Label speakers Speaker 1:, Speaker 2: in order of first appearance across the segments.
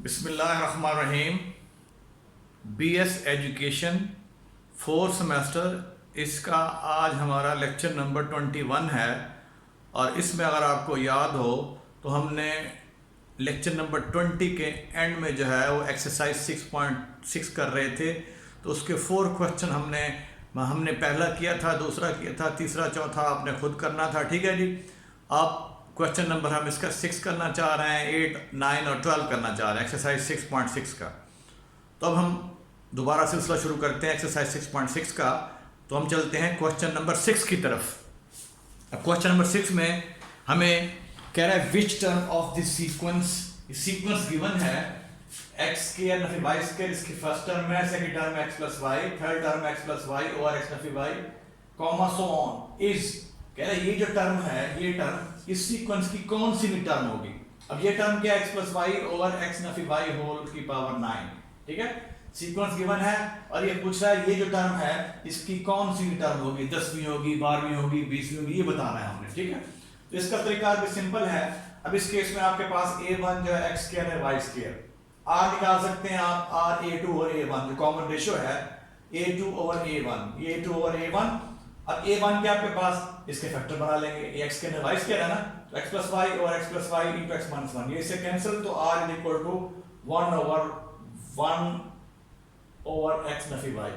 Speaker 1: बिस्मिल्लाहिर्रहमानिर्रहीम। BS education 4th semester, इसका आज हमारा लेक्चर नंबर 21 है। और इसमें अगर आपको याद हो तो हमने लेक्चर नंबर 20 के एंड में जो है वो एक्सरसाइज 6.6 कर रहे थे। तो उसके 4 क्वेश्चन हमने पहला किया था, दूसरा किया था, तीसरा चौथा आपने खुद करना था। ठीक है जी। आप क्वेश्चन नंबर हम इसका 6 करना चाह रहे हैं, 8, 9 और 12 करना चाह रहे हैं एक्सरसाइज 6.6 का। तो अब हम दोबारा सिलसिला शुरू करते हैं एक्सरसाइज 6.6 का। तो हम चलते हैं क्वेश्चन नंबर 6 की तरफ। अब क्वेश्चन नंबर 6 में हमें कह रहा है which term of this sequence given है एक्स स्क्वायर नफी वाई स्क्वायर, इसकी फर्स्ट टर्म है, second term x plus y, third term x plus y over x नफी y comma so on is. कह रहा है ये जो टर्म है, ये टर्म इस सीक्वेंस की कौन सी भी टर्म होगी। अब ये टर्म क्या है, x plus y over x नफी वाई होल की पावर 9। ठीक है, सीक्वेंस गिवन है और ये पूछ रहा है ये जो टर्म है इसकी कौन सी भी टर्म होगी, 10वीं होगी, 12वीं होगी, 20वीं होगी, ये बताना है हमने। ठीक है, तो इसका तरीका भी सिंपल है। अब इस केस में आपके पास a1 जो है एक्स स्क्वायर है वाई स्क्वायर, r निकाल सकते हैं आप, r a2 और a1 जो कॉमन रेशियो है a2 ओवर a1, ये a2 ओवर a1। अब a1 के आपके पास इसके फैक्टर बना लेंगे, ये x स्क्वायर है वाई स्क्वायर है ना, तो x plus y over x plus y into x minus 1, ये इससे कैंसिल, तो r is equal to 1 over 1 over x नफी y।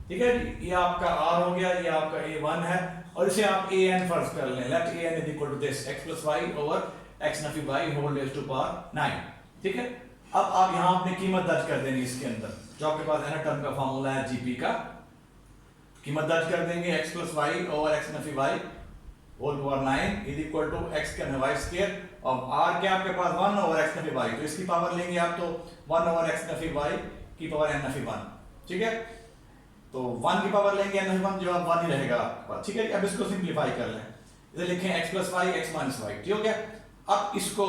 Speaker 1: ठीक है जी, ये आपका r हो गया, ये आपका a1 है और इसे आप an फर्ज कर लें, let an is equal to this x plus y over x नफी y whole raise to power 9। ठीक है, अब आप यहां अपनी कीमत दर्ज कर देंगे इसके अंदर, जो आपके पास है ना टर्म का फार्मूला है जीपी का, कीमत दर्ज कर देंगे x plus y over x नफी y whole power 9 is equal to x का वाई स्क्वायर और r क्या आपके पास 1 ओवर x नफी y, तो इसकी पावर लेंगे आप तो 1 ओवर x नफी y की पावर n नफी 1। ठीक है, तो 1 की पावर लेंगे n नफी 1, जो आप 1 ही रहेगा आपके पास। ठीक है, अब इसको सिंपलीफाई कर लें, इधर लिखें x plus y x minus y. ठीक हो गया। अब इसको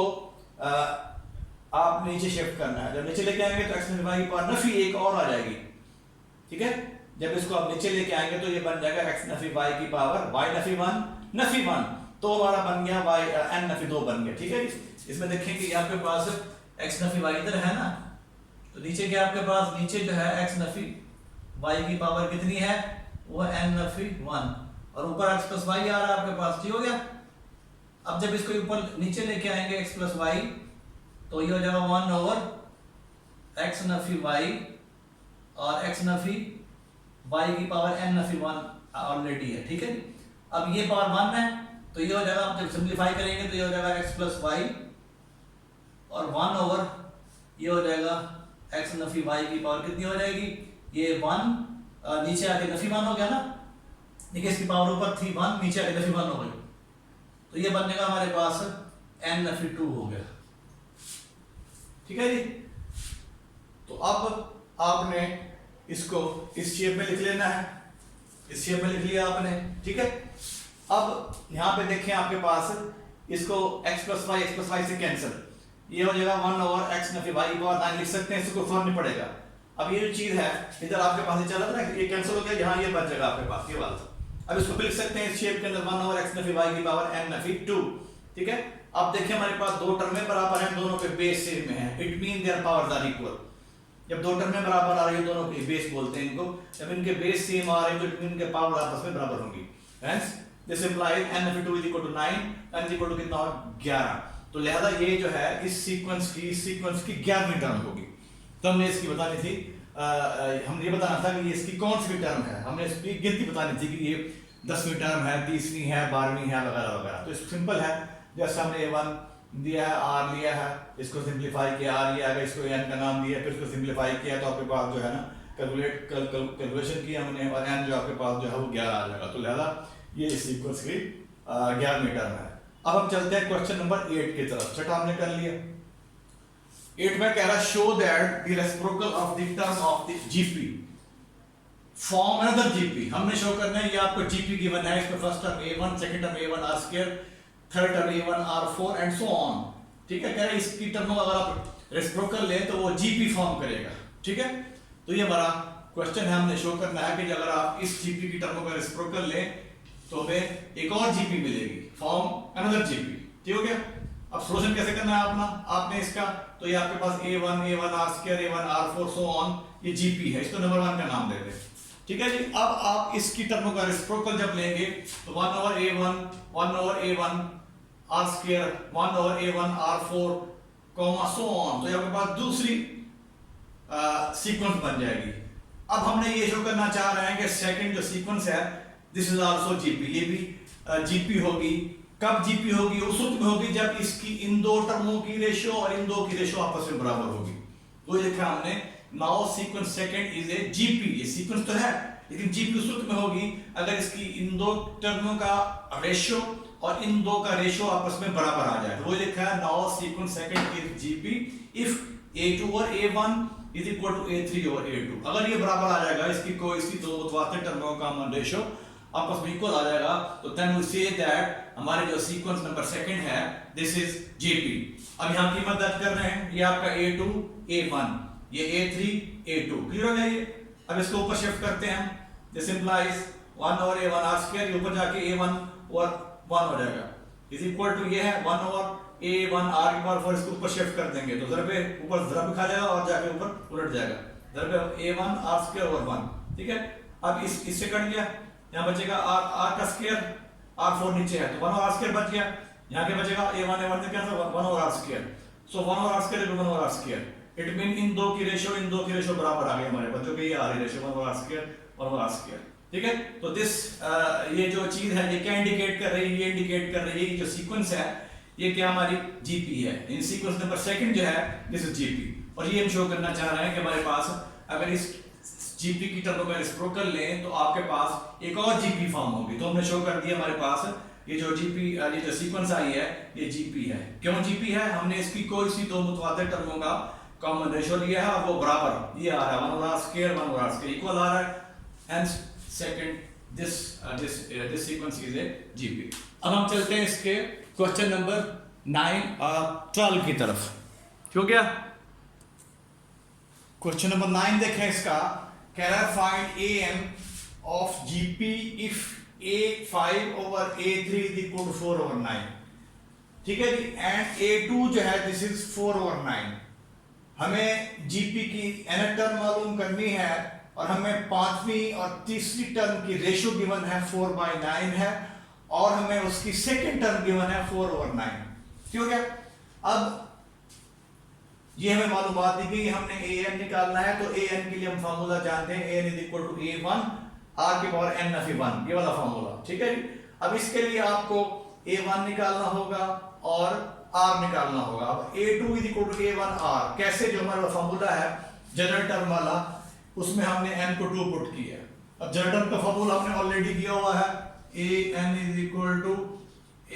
Speaker 1: आप नीचे शिफ्ट करना है, जब नीचे लेके आएंगे तो x नफी वाई की पावर नफी एक और आ जाएगी। ठीक है, जब इसको आप नीचे लेके आएंगे तो ये बन जाएगा x नफी y की पावर y नफी 1 नफी 1, तो हमारा बन गया y n नफी 2 बन गया। ठीक है, इसमें देखें कि आपके पास x नफी y इधर है ना, तो नीचे क्या आपके पास, नीचे जो है x नफी y की पावर कितनी है, वो n नफी 1 और ऊपर x प्लस y आ रहा है आपके पास। ठीक हो गया। अब जब इसको ऊपर नीचे लेके आएंगे x प्लस y, तो ये हो जाएगा 1 ओवर x नफी y और x नफी y की पावर n नफी 1 ऑलरेडी है। ठीक है, अब ये पावर 1 है तो ये हो जाएगा, आप जब सिंपलीफाई करेंगे तो ये हो जाएगा x प्लस y और 1 ओवर ये हो जाएगा x नफी y की पावर कितनी हो जाएगी, ये 1 नीचे आके नफी 1 हो गया ना, देखिए इसकी पावर ऊपर थी 1, नीचे आके नफी 1 हो गई, तो ये बनने का हमारे पास n नफी 2 हो गया। ठीक है जी, तो अब आपने इसको इस शेप में लिख लेना है, इस शेप में लिख लिया आपने। ठीक है, अब यहां पे देखें आपके पास इसको x प्लस वाई से कैंसिल, ये हो जाएगा 1 ओवर x नफी y की पावर 9 लिख सकते हैं, इसको फर्क नहीं पड़ेगा। अब ये जो चीज है इधर आपके पास चला था ना, ये कैंसिल हो गया, यहाँ ये बच जाएगा आपके पास, ये वाला। अब इसको भी लिख सकते हैं इस शेप के अंदर 1 ओवर x नफी y की पावर n नफी 2। ठीक है, अब देखिए हमारे पास दो टर्में बराबर हैं, दोनों के बेस सेम में हैं, it mean their powers are equal. जब दो टर्में बराबर आ रही है, दोनों के बेस बोलते हैं इनको, जब इनके बेस सेम आ रहे हैं तो इट मीन के पावर आपस में बराबर होंगी। हेंस दिस इंप्लाइज n नफी 2 is equal to 9, n is equal to कितना होगा 11। तो लिहाजा ये जो है इस सीक्वेंस की 11वीं टर्म होगी। तो हमने इसकी बतानी थी, हमने ये बताना था कि ये इसकी कौन सी टर्म है, हमने इसकी गिनती बतानी थी कि ये 10वीं टर्म है, 20वीं है, 12वीं है वगैरह वगैरह। तो सिंपल है, जैसे हमने a1 दिया है, r लिया है, इसको सिंपलीफाई किया, r लिया है, इसको n का नाम दिया, फिर इसको सिंपलीफाई किया, तो आपके पास जो है ना कैलकुलेशन किया हमने और n जो आपके पास जो है वो 11 आ जाएगा। तो लिहाजा ये इस सीक्वेंस की 11वीं टर्म है। अब हम चलते हैं क्वेश्चन नंबर 8 की तरफ। छठा हमने कर लिया। 8 में कह रहा है show that the reciprocal of the term of the GP form another GP. हमने शो करना है, ये आपको जीपी गिवन है, इसमें first term a1, second term a1 r square, third term a1 r4 and so on. ठीक है, कह रहा है इसकी टर्म अगर आप रेसिप्रोकल लें तो वो जीपी फॉर्म करेगा। ठीक है, तो ये हमारा क्वेश्चन है, हमने शो करना है कि अगर आप इस जीपी की टर्म का रेसिप्रोकल लें तो हमें एक और जीपी मिलेगी, फॉर्म अनदर जीपी। ठीक हो गया। अब सोल्यूशन कैसे करना है अपना, आपने इसका तो ये आपके पास a1 r square a1 r4 so on, ये जीपी है, इसको नंबर 1 का नाम देते हैं। ठीक है जी। अब आप इसकी टर्मों का रेसिप्रोकल जब लेंगे तो 1/a1 1/a1 r square 1/a1 r4 so on, तो ये आपके पास दूसरी सीक्वेंस बन जाएगी। अब हमने ये शो करना चाह रहे हैं कि सेकंड जो सीक्वेंस है दिस इज आल्सो जीपी, ये भी जीपी होगी। कब जीपी होगी? उस वक्त में होगी जब इसकी इन दो टर्मों की रेशियो और इन दो की रेशियो आपस में बराबर होगी। तो ये देखा हमने, now sequence second is a GP. ये सीक्वेंस तो है लेकिन जीपी उस वक्त में होगी अगर इसकी इन दो टर्मों का रेशियो और इन दो का रेशियो आपस में बराबर आ जाए। तो वो लिखा है now sequence second is GP if a2 और a1 is equal to a3 और a2। अगर ये बराबर आ जाएगा, इसकी कोई इसकी दो मुतवातिर टर्मों का रेशियो आपस में इक्वल आ जाएगा, तो देन वी से दैट हमारे जो सीक्वेंस नंबर सेकंड है दिस इज जीपी। अब यहां कीमत दर्ज कर रहे हैं, ये आपका a2 a1, ये a3 a2, क्लियर हो गया ये। अब इसको ऊपर शिफ्ट करते हैं, this implies 1 over a1 r square, ऊपर जाके a1 और 1 हो जाएगा इज इक्वल टू ये है 1 ओवर a1 r की पावर 4, इसको ऊपर शिफ्ट कर देंगे तो ज़रब ऊपर ज़रब खा जाएगा और जाके ऊपर उलट जाएगा, ज़रब a1 r स्क्वायर ओवर 1। ठीक है, अब इससे कट गया, यहाँ बचेगा r का स्क्वायर, r4 नीचे है तो 1 ओवर r स्क्वायर बच गया, यहाँ के बचेगा a1 से cancel 1 over r square, so 1 over r square 1 over r square. It mean in दो की रेशियो बराबर आ गई हमारे पास, जो कि ये आ रही ratio 1 over r square 1 over r square. ठीक है, तो दिस ये जो चीज है ये क्या इंडिकेट कर रही है? ये इंडिकेट कर रही है जो सीक्वेंस है ये क्या हमारी जीपी है। इन सीक्वेंस नंबर सेकंड जो है दिस इज जीपी, और ये हम शो करना चाह रहे हैं कि हमारे पास अगर इस जीपी की टर्म का रेसिप्रोकल लें तो आपके पास एक और जीपी फॉर्म होगी। तो हमने शो कर दिया हमारे पास ये जो जीपी ये जो सीक्वेंस आई है ये जीपी है। क्यों जीपी है? हमने इसकी कोई सी दो मुतवातिर टर्मों का कॉमन रेशियो लिया है और वो बराबर ये आ रहा है 1 over r square 1 over r square equal आ रहा है, hence second this sequence is a GP. अब हम चलते हैं इसके क्वेश्चन नंबर 9 और 12 की तरफ। क्यों गया क्वेश्चन नंबर 9 देखें इसका, कह रहा है find an of GP if a5 over a3 is equal to 4 over 9। ठीक है जी, एंड a2 जो है दिस इज 4 ओवर 9। हमें जीपी की nth टर्म मालूम करनी है और हमें पांचवी और तीसरी टर्म की रेशियो गिवन है 4/9 है और हमें उसकी सेकंड टर्म गिवन है 4 ओवर 9। ठीक हो गया। अब ये हमें मालूमात दी गई, हमने an निकालना है तो an के लिए हम फार्मूला जानते हैं, an is equal to a1 r की पावर n of 1, ये वाला फार्मूला। ठीक है जी, अब इसके लिए आपको a1 निकालना होगा और r निकालना होगा। अब a2 is equal to a1 r कैसे, जो हमारा फार्मूला है जनरल टर्म वाला उसमें हमने n को 2 पुट किया है। अब जनरल टर्म का फार्मूला हमने ऑलरेडी किया हुआ है, an is equal to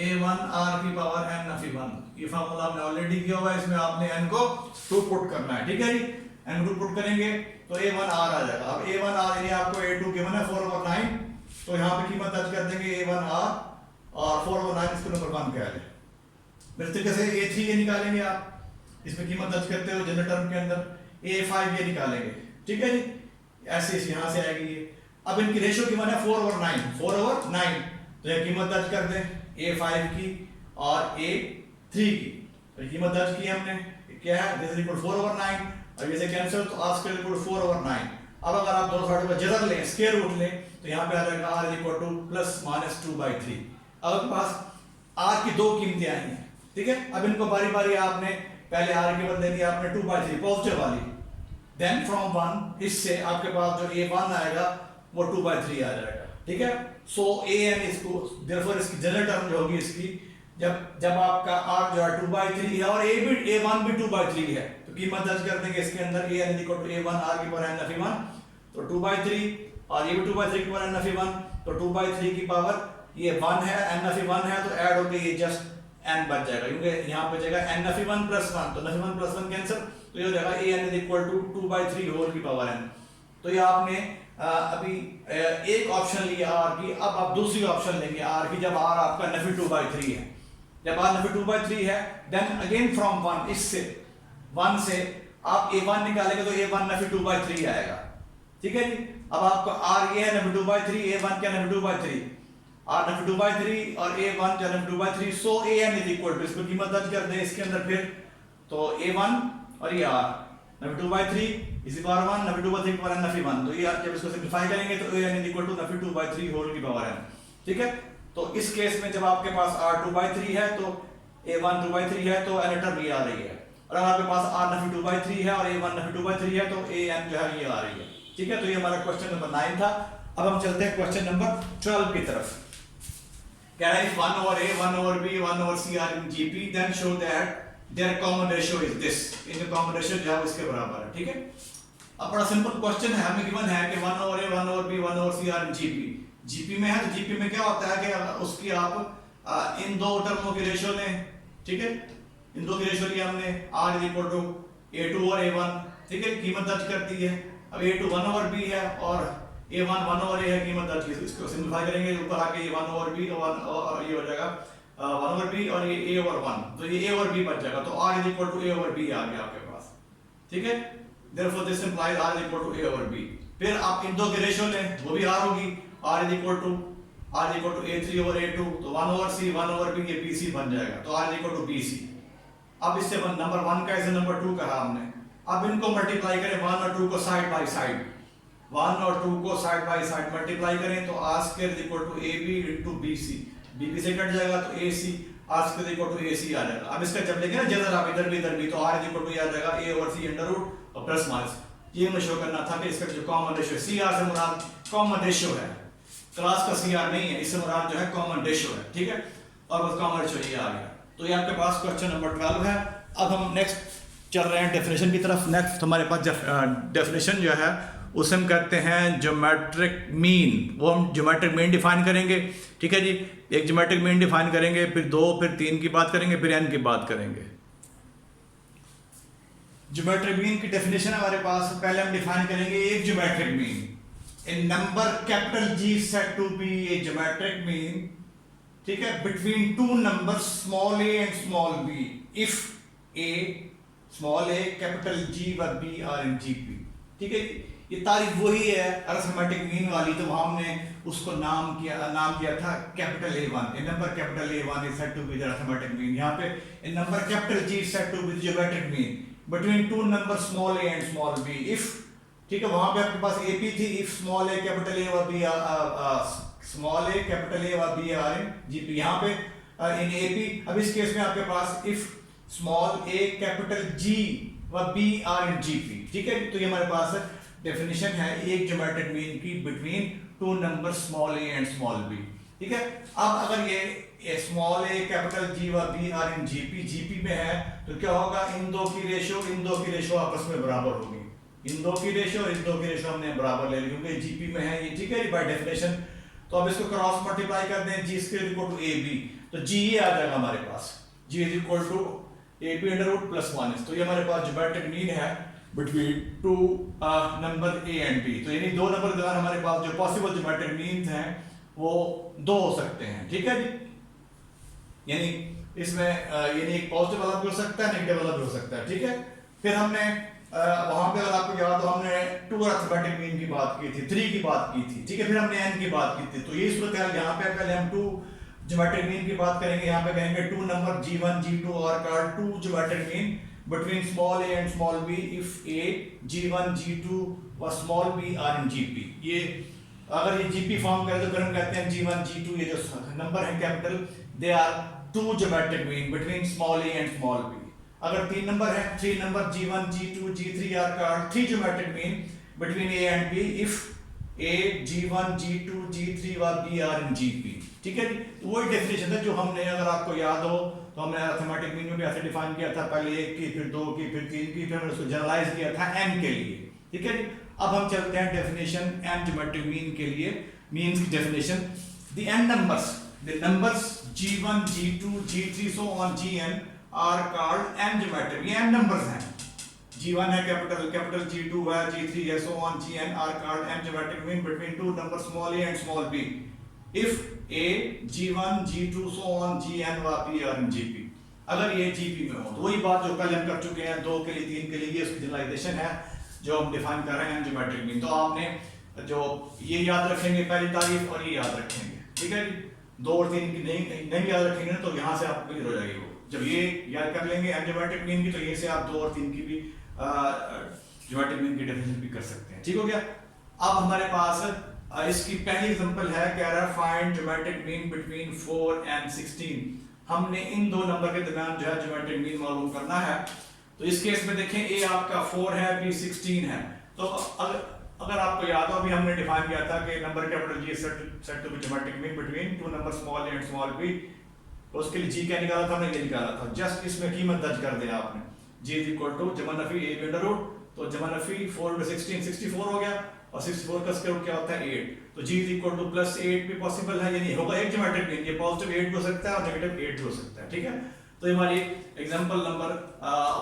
Speaker 1: a1 r की पावर n of 1, ये फार्मूला हमने ऑलरेडी किया हुआ है, इसमें आपने n को 2 पुट करना है। ठीक है जी, n को 2 पुट करेंगे तो a1 r आ जाएगा। अब a1 r यानी आपको a2 गिवन है 4 ओवर 9, तो यहाँ पे कीमत दर्ज कर देंगे a1 r और 4 ओवर 9 इसको नंबर 1 पे आ जाए। इस तरीके से a3 ये निकालेंगे आप, इसमें कीमत दर्ज करते हो जनरल टर्म के अंदर, a5 ये निकालेंगे। ठीक है जी, ऐसे यहाँ से आएगी ये। अब इनकी रेशियो कीमत है 4 ओवर 9, तो ये कीमत दर्ज कर दें a5 की और a3 की, तो कीमत दर्ज की हमने, क्या है दिस इज इक्वल 4 ओवर 9, और ये से कैंसिल तो r स्क्वायर इक्वल 4 ओवर 9। अब अगर आप दोनों साइड पर जबर लें, स्क्वायर रूट लें, तो यहाँ पे आ जाएगा r equal two plus minus 2/3। अब आपके पास r की दो कीमतें आई हैं। ठीक है, अब इनको बारी बारी आपने पहले r की बदले दी आपने 2/3 पॉजिटिव वाली, देन फ्रॉम 1 इससे आपके पास जो a1 आएगा वो 2/3 आ जाएगा। ठीक है, सो an इसको देयरफॉर इसकी जनरल टर्म जो होगी इसकी, जब आपका r जो है 2/3 है और a1 भी 2/3 है, तो कीमत दर्ज कर देंगे इसके अंदर an equal to a1 r की पावर n of 1, तो 2/3 और ये भी 2/3 की पावर n of 1, तो 2/3 की पावर ये 1 है, n of 1 है, तो ऐड होके ये जस्ट n बच जाएगा, क्योंकि यहाँ पे जाएगा n of 1 प्लस 1, तो n of 1 प्लस 1 कैंसिल, तो ये हो जाएगा an is equal to 2/3 whole की पावर n। तो ये आपने अभी एक ऑप्शन लिया r की, अब आप दूसरी ऑप्शन लेंगे r की, जब r आपका नफी 2/3 है, जब r नफी 2/3 है, देन अगेन फ्रॉम 1 इससे 1 से आप a1 निकालेंगे तो a1 नफी 2/3 आएगा। ठीक है जी, अब आपका r ये है नफी 2/3, a1 क्या नफी 2/3, r नफी 2/3 और a1 क्या नफी 2/3, सो an इज इक्वल टू, इसको कीमत दर्ज कर दें इसके अंदर फिर, तो a1 और ये r, नफी 2/3 इसी पावर 1, नफी 2/3 की पावर n नफी 1। तो ये जब इसको सिंपलीफाई करेंगे तो an इज इक्वल टू नफी 2/3 होल की पावर n। ठीक है, तो इस केस में जब आपके पास r 2/3 है तो a1 2/3 है तो n टर्म ये आ रही है, और अगर आपके पास r नफी 2/3 है और a1 नफी 2/3 है तो an जो है ये आ रही है। ठीक है, तो ये हमारा क्वेश्चन नंबर 9 था। अब हम चलते हैं क्वेश्चन नंबर 12 की तरफ। कह रहा है 1 over a 1 over b 1 over c are in GP then show that their common ratio is this। इनका कॉमन रेशियो जो है इसके बराबर है। ठीक है, अब बड़ा सिंपल क्वेश्चन है, हमें गिवन है कि 1 over a 1 over b 1 over c are in GP। GP में है तो GP में क्या होता है कि उसकी आप इन दो टर्मों की रेशियो लें। ठीक है, इन दो की रेशियो लिया हमने, r is equal to a2 और a1। ठीक है, कीमत दर्ज करती है। अब a2 1 over b है और a1 1 over a है, कीमत दर्ज की। इसको सिंपलीफाई करेंगे ऊपर आके ये 1 over b और ये हो जाएगा 1 over b और ये a over 1, तो ये a over b बच जाएगा। तो r is equal to a over b आ गया आपके पास। ठीक है, therefore this implies r is equal to a over b। फिर आप इन दो की रेशियो लें, वो भी r होगी, r is equal to a3 over a2, तो 1 over c 1 over b, ये bc बन जाएगा। तो r is equal to bc। अब इससे नंबर 1 का इसे नंबर 2 कहा हमने। अब इनको मल्टीप्लाई करें 1 और 2 को साइड बाय साइड, 1 और 2 को साइड बाय साइड मल्टीप्लाई करें तो r square is equal to ab into bc, bb से कट जाएगा तो ac, r square is equal to ac आ जाएगा। अब इसका जब लेंगे ना जदर आप इधर भी तो r इज इक्वल टू आ जाएगा a over c under root और प्लस माइनस। ये हमें शो करना था कि इसका जो कॉमन रेशियो cr से मुराद कॉमन रेशियो है, क्लास का cr नहीं है, इससे मुराद जो है कॉमन रेशियो है। ठीक है, और बस कॉमन रेशियो ये आ गया। तो ये आपके पास क्वेश्चन नंबर 12 है। अब हम नेक्स्ट चल रहे हैं डेफिनेशन की तरफ। नेक्स्ट हमारे पास डेफिनेशन जो है उसे हम कहते हैं ज्योमेट्रिक मीन। वो हम ज्योमेट्रिक मीन डिफाइन करेंगे। ठीक है जी, एक ज्योमेट्रिक मीन डिफाइन करेंगे, फिर 2, फिर 3 की बात करेंगे, फिर n की बात करेंगे। ज्योमेट्रिक मीन की डेफिनेशन हमारे पास, पहले हम डिफाइन करेंगे एक geometric mean. A number capital G set to be a geometric mean, ठीक है, between two number small a and small b if a small a capital G व b आर इन GP। ठीक है, ये तारीफ वही है अरिथमेटिक मीन वाली, तो वहां हमने उसको नाम किया था capital A1। A number capital A1 is said to be the arithmetic mean. यहाँ पे a number capital G is said to be the geometric mean between two number small a and small b if, ठीक है, वहां पे आपके पास AP थी, if small a capital A व b small a capital A व b are in GP। यहाँ पे इन AP। अब इस केस में आपके पास if small a capital G व b आर इन GP। ठीक है, तो ये हमारे पास डेफिनेशन है एक ज्योमेट्रिक मीन की between two number small a and small b। ठीक है, अब अगर ये स्मॉल a कैपिटल G व b आर इन GP में है तो क्या होगा, इन दो की रेशियो आपस में बराबर होगी। इन दो की रेशियो हमने बराबर ले ली क्योंकि GP में है ये। ठीक है, बाय डेफिनेशन। तो अब इसको क्रॉस मल्टीप्लाई कर दें, G square equal to AB, तो G ये आ जाएगा हमारे पास, G is equal to AB under root plus 1। तो ये हमारे पास ज्योमेट्रिक मीन है between two number A and B। तो यानी दो नंबर के दौरान हमारे पास जो पॉसिबल ज्योमेट्रिक मीन्स हैं वो दो हो सकते हैं। ठीक है जी, यानी इसमें यानी एक पॉजिटिव वाला भी हो सकता है, नेगेटिव वाला भी हो सकता है। ठीक है, फिर हमने वहां पे अगर आपको याद हो हमने 2 अरिथमेटिक मीन की बात की थी, 3 की बात की थी। ठीक है, फिर हमने n की बात की थी। तो ये सूरत है, यहाँ पे पहले हम 2 ज्योमेट्रिक मीन की बात करेंगे। यहाँ पे कहेंगे 2 नंबर G1 G2 are called 2 geometric mean between small a and small b if a G1 G2 व small b are in GP। ये अगर ये GP फॉर्म करे तो फिर हम कहते हैं G1 G2 ये जो नंबर है capital they are 2 geometric mean between small a and small b। अगर 3 नंबर है, 3 नंबर G1 G2 G3 are called 3 geometric mean between a and b if a G1 G2 G3 व b are in GP। ठीक है, तो वही definition है जो हमने, अगर आपको याद हो तो हमने अरिथमेटिक मीन में भी ऐसे डिफाइन किया था, पहले 1 की, फिर 2 की, फिर 3 की, फिर हमने उसको जनरलाइज किया था n के लिए। ठीक है, अब हम चलते हैं डेफिनेशन n ज्योमेट्रिक मीन के लिए। मीन्स की definition, the n numbers G1 G2 G3 so on Gn are called n geometric. ये n नंबर्स हैं, G1 है कैपिटल G2 है, G3 है, so on Gn are called n geometric mean between two number small a and small b if a G1 G2 so on Gn व p are in GP। अगर ये GP में हो तो वही बात जो पहले हम कर चुके हैं 2 के लिए 3 के लिए, ये उसकी जनरलाइजेशन है जो हम डिफाइन कर रहे हैं ज्योमेट्रिक मीन। तो आपने जो ये याद रखेंगे पहली तारीफ और ये याद रखेंगे। ठीक है जी, 2 और 3 की नहीं याद रखेंगे तो यहाँ से आप क्लियर हो जाएगी वो जब ये याद कर लेंगे एन ज्योमेट्रिक मीन की, तो ये से आप 2 और 3 की भी ज्योमेट्रिक मीन की डेफिनेशन भी कर सकते हैं। ठीक हो गया। अब हमारे पास इसकी पहली एग्जांपल है, कह रहा है find geometric mean between 4 and 16। हमने इन दो नंबर के दरमियान जो है ज्योमेट्रिक मीन मालूम करना है। तो इस केस में देखें ए आपका 4 है, बी 16 है। तो अगर आपको याद हो, अभी हमने डिफाइन किया था कि number capital G set to be geometric mean between two number small a and small b. तो उसके लिए जी क्या निकाला था, हमने ये निकाला था। जस्ट इसमें कीमत दर्ज कर देना आपने, जी इज इक्वल टू जमा नफी ए बी अंडर रूट, तो जमा नफी 4 into 16 64 हो गया, और 64 का स्क्वायर रूट क्या होता है 8। तो जी इज इक्वल टू प्लस 8 भी पॉसिबल है, यानी होगा एक ज्योमेट्रिक मीन। ये पॉजिटिव 8 भी हो सकता है और नेगेटिव 8 भी हो सकता है। ठीक है। तो ये हमारी एग्जांपल नंबर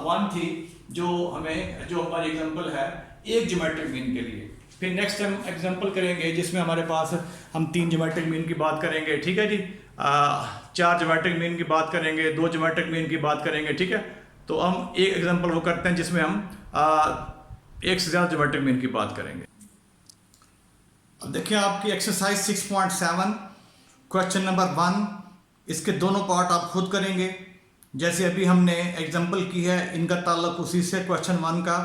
Speaker 1: 1 थी, जो हमारी एग्जांपल है एक ज्योमेट्रिक मीन के लिए। फिर नेक्स्ट हम एग्जांपल करेंगे जिसमें हमारे पास हम 3 ज्योमेट्रिक मीन की बात करेंगे। ठीक है जी। 4 ज्योमेट्रिक मीन की बात करेंगे, 2 ज्योमेट्रिक मीन की बात करेंगे। ठीक है। तो हम एक एग्जांपल वो करते हैं जिसमें हम एक से ज़्यादा ज्योमेट्रिक मीन की बात करेंगे। अब देखिए आपकी एक्सरसाइज 6.7 क्वेश्चन नंबर 1, इसके दोनों पार्ट आप खुद करेंगे। जैसे अभी हमने एग्जांपल की है, इनका ताल्लुक उसी से क्वेश्चन 1 का।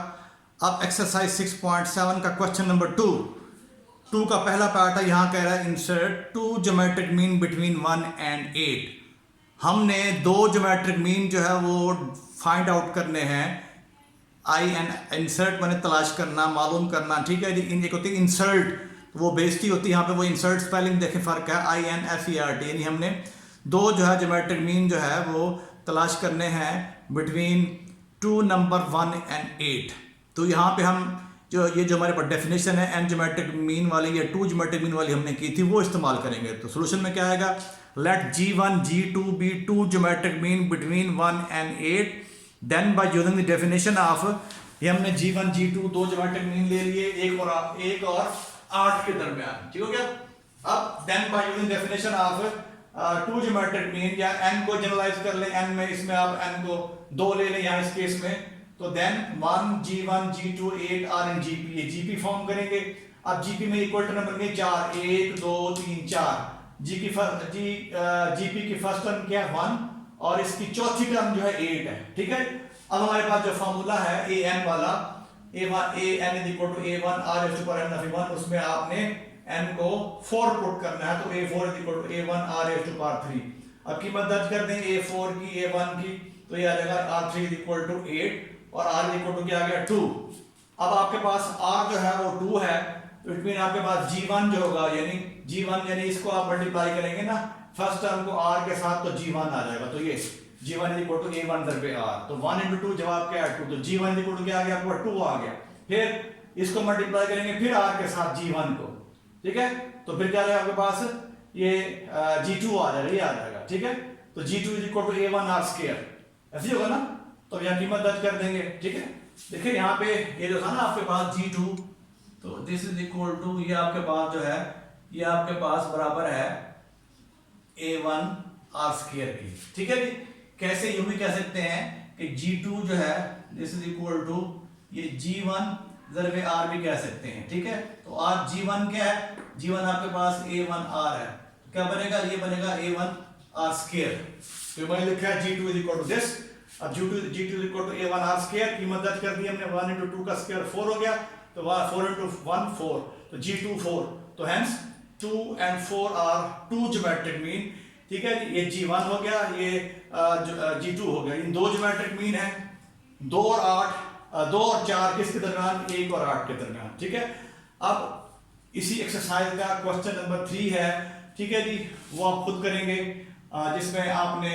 Speaker 1: अब एक्सरसाइज 6.7 का क्वेश्चन नंबर 2 का पहला पार्ट है, यहाँ कह रहा है insert 2 geometric mean between 1 and 8। हमने 2 ज्योमेट्रिक मीन जो है वो फाइंड आउट करने हैं। आई एंड इंसर्ट मैंने तलाश करना, मालूम करना। ठीक है जी। एक होती है इंसर्ट, वो बेइज्जती होती है, यहाँ पे वो इंसर्ट स्पेलिंग देखें फ़र्क है, INSERT। यानी हमने 2 जो है ज्योमेट्रिक मीन जो है वो तलाश करने हैं बिटवीन 2 नंबर 1 एंड 8। तो यहाँ पे हम जो हमारे पास डेफिनेशन है एन ज्योमेट्रिक मीन वाली या 2 ज्योमेट्रिक मीन वाली हमने की थी, वो इस्तेमाल करेंगे। तो सोल्यूशन में क्या आएगा, let G1 G2 be 2 geometric mean between 1 and 8, then by using the definition of, ये हमने G1 G2 2 ज्योमेट्रिक मीन ले लिए, एक और 8 के दरमियान। ठीक हो गया। अब then by using definition of 2 geometric mean, या n को जनरलाइज कर लें, n में इसमें आप n को 2 ले लें यहाँ इस केस में। तो then 1 G1 G2 8 are in GP, ये GP फॉर्म करेंगे। अब GP में इक्वल टू नंबर में 4, 1 2 3 4। GP की फर्स्ट टर्म क्या है 1, और इसकी चौथी टर्म जो है 8 है। ठीक है। अब हमारे पास जो फार्मूला है AN वाला, AN is equal to A1 R to power n of 1, उसमें आपने n को 4 पुट करना है। तो A4 is equal to A1 R to power 3। अब कीमत दर्ज कर दें A4 की, A1 की, तो ये आ जाएगा R3 इज इक्वल टू 8 और R इज इक्वल टू क्या आ गया 2। अब आपके पास R जो है वो 2 है, तो इट मीन आपके पास G1 जो होगा, यानी G1 यानी इसको आप मल्टीप्लाई करेंगे ना फर्स्ट टर्म को R के साथ, तो G1 आ जाएगा। तो ये G1 is equal to A1 दरबे R, तो 1 into 2 जवाब क्या है 2, तो G1 इज इक्वल टू क्या आ गया आपको 2 आ गया। फिर इसको मल्टीप्लाई करेंगे फिर R के साथ G1 को। ठीक है। तो फिर क्या आ जाएगा आपके पास, ये G2 आ जाएगा, ये आ जाएगा। ठीक है। तो G2 is equal to A1 R square, ऐसे होगा ना। तो यहाँ कीमत दर्ज कर देंगे। ठीक है। देखिए यहाँ पे ये जो था ना आपके पास G2, तो दिस इज इक्वल टू, ये आपके पास जो है ये आपके पास बराबर है A1 R स्क्वायर की। ठीक है जी। कैसे यूं भी कह सकते हैं कि G2 जो है दिस इज इक्वल टू ये G1 ज़रबे R भी कह सकते हैं। ठीक है। तो R G1 क्या है, G1 आपके पास A1 R है, तो क्या बनेगा, ये बनेगा A1 R स्क्वायर। तो मैंने लिखा है G2 is equal to this. अब G2 is equal to A1 R square, कीमत दर्ज कर दी हमने, 1 into 2 का स्क्वायर 4 हो गया, तो 4 into 1 4, तो G2 4, तो hence 2 and 4 are 2 geometric mean. ठीक है। ये G1 हो गया, ये G2 हो गया। इन 2 ज्योमेट्रिक मीन है, 2 और 4 किसके दरमियान, 1 और 8 के दरमियान। ठीक है। अब इसी एक्सरसाइज का क्वेश्चन नंबर 3 है। ठीक है जी। वो आप खुद करेंगे, जिसमें आपने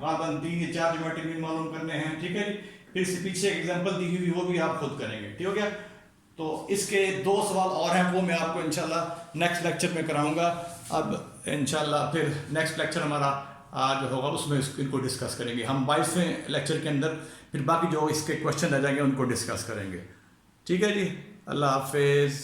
Speaker 1: गालिबन 3 या 4 ज्योमेट्रिक मीन मालूम करने हैं। ठीक है। फिर से पीछे एग्जांपल दी हुई वो भी आप खुद करेंगे। ठीक हो गया। तो इसके 2 सवाल और हैं, वो मैं आपको इंशाल्लाह नेक्स्ट लेक्चर में कराऊंगा। अब इंशाल्लाह फिर नेक्स्ट लेक्चर हमारा जो होगा उसमें इनको डिस्कस करेंगे हम। 22वें लेक्चर के अंदर फिर बाकी जो इसके क्वेश्चन रह जाएंगे उनको डिस्कस करेंगे। ठीक है जी। अल्लाह हाफिज़।